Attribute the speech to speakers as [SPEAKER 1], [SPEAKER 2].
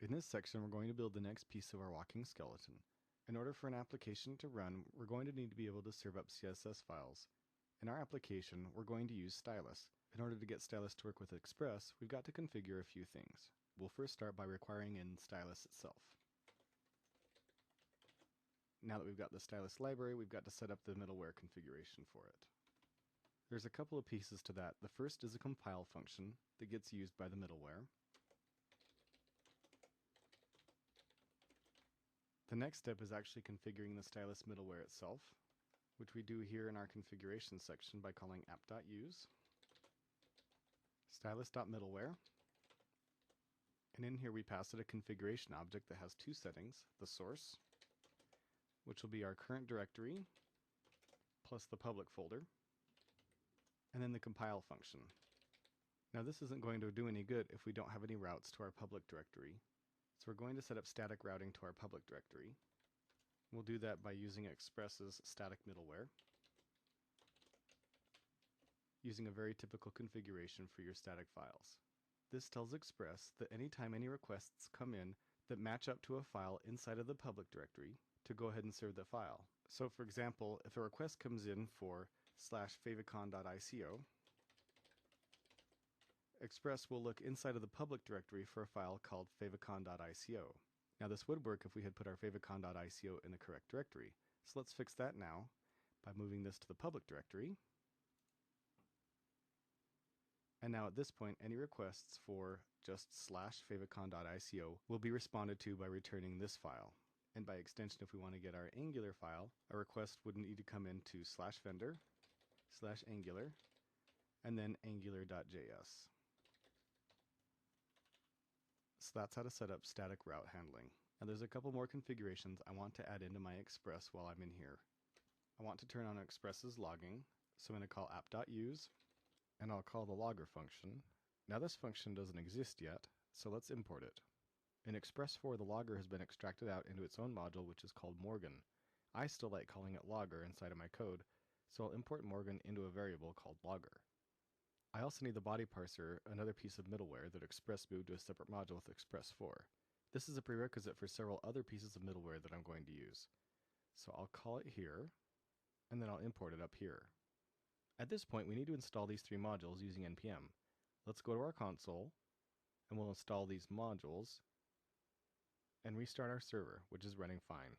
[SPEAKER 1] In this section, we're going to build the next piece of our walking skeleton. In order for an application to run, we're going to need to be able to serve up CSS files. In our application, we're going to use Stylus. In order to get Stylus to work with Express, we've got to configure a few things. We'll first start by requiring in Stylus itself. Now that we've got the Stylus library, we've got to set up the middleware configuration for it. There's a couple of pieces to that. The first is a compile function that gets used by the middleware. The next step is actually configuring the Stylus middleware itself, which we do here in our configuration section by calling app.use, stylus.middleware, and in here we pass it a configuration object that has two settings, the source, which will be our current directory, plus the public folder, and then the compile function. Now this isn't going to do any good if we don't have any routes to our public directory. So we're going to set up static routing to our public directory. We'll do that by using Express's static middleware, using a very typical configuration for your static files. This tells Express that anytime any requests come in that match up to a file inside of the public directory, to go ahead and serve the file. So for example, if a request comes in for /favicon.ico, Express will look inside of the public directory for a file called favicon.ico. Now this would work if we had put our favicon.ico in the correct directory. So let's fix that now by moving this to the public directory. And now at this point, any requests for just /favicon.ico will be responded to by returning this file. And by extension, if we want to get our Angular file, a request would need to come into /vendor, /angular, and then angular.js. So that's how to set up static route handling. Now there's a couple more configurations I want to add into my Express while I'm in here. I want to turn on Express's logging, so I'm going to call app.use, and I'll call the logger function. Now this function doesn't exist yet, so let's import it. In Express 4, the logger has been extracted out into its own module, which is called Morgan. I still like calling it logger inside of my code, so I'll import Morgan into a variable called logger. I also need the body parser, another piece of middleware that Express moved to a separate module with Express 4. This is a prerequisite for several other pieces of middleware that I'm going to use. So I'll call it here, and then I'll import it up here. At this point, we need to install these three modules using npm. Let's go to our console, and we'll install these modules, and restart our server, which is running fine.